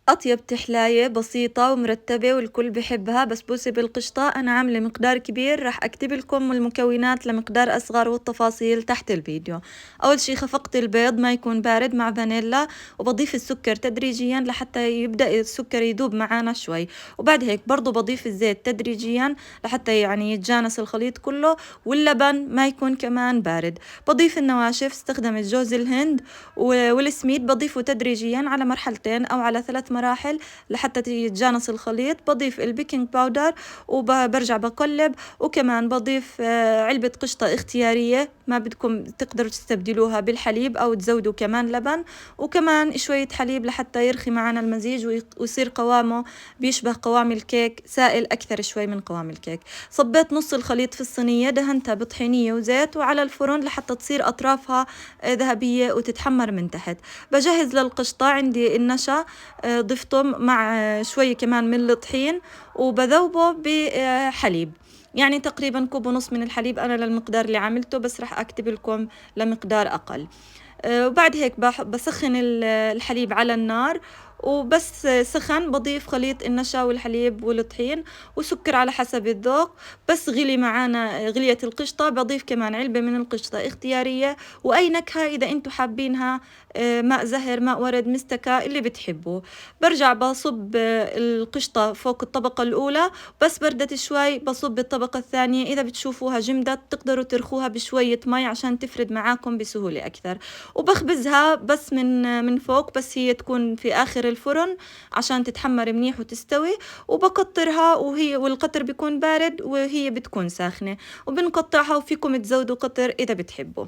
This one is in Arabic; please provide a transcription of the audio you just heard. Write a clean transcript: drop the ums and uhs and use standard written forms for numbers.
أطيب تحلاية بسيطة ومرتبة والكل بحبها بسبوسة بالقشطة. أنا عاملة مقدار كبير، رح أكتب لكم المكونات لمقدار أصغر والتفاصيل تحت الفيديو. أول شي خفقت البيض ما يكون بارد مع فانيلا، وبضيف السكر تدريجيا لحتى يبدأ السكر يذوب معانا شوي، وبعد هيك برضو بضيف الزيت تدريجيا لحتى يعني يتجانس الخليط كله، واللبن ما يكون كمان بارد. بضيف النواشف، استخدمت جوز الهند والسميد بضيفه تدريجيا على مرحلتين أو على 3 مراحل لحتى يتجانس الخليط. بضيف البيكنج باودر وبرجع بقلب، وكمان بضيف علبة قشطة اختيارية، ما بدكم تقدروا تستبدلوها بالحليب أو تزودوا كمان لبن، وكمان شوية حليب لحتى يرخي معنا المزيج ويصير قوامه بيشبه قوام الكيك، سائل أكثر شوي من قوام الكيك. صبيت نص الخليط في الصينية، دهنتها بطحينية وزيت وعلى الفرن لحتى تصير أطرافها ذهبية وتتحمر من تحت. بجهز للقشطة عندي النشا، ضفته مع شوية كمان من الطحين، وبذوبه بحليب، يعني تقريبا كوب ونص من الحليب أنا للمقدار اللي عملته، بس رح أكتب لكم لمقدار أقل. وبعد هيك بسخن الحليب على النار، وبس سخن بضيف خليط النشا والحليب والطحين وسكر على حسب الذوق. بس غلي معانا غلية القشطة بضيف كمان علبة من القشطة اختيارية، وأي نكهة إذا أنتوا حابينها، ماء زهر، ماء ورد، مستكة، اللي بتحبوه. برجع بصب القشطة فوق الطبقة الأولى، بس بردت شوي بصب الطبقة الثانية. إذا بتشوفوها جمدت تقدروا ترخوها بشوية مي عشان تفرد معاكم بسهولة أكثر. وبخبزها بس من فوق، بس هي تكون في آخر الفرن عشان تتحمر منيح وتستوي. وبقطرها والقطر بيكون بارد وهي بتكون ساخنة، وبنقطعها، وفيكم تزودوا قطر إذا بتحبوا.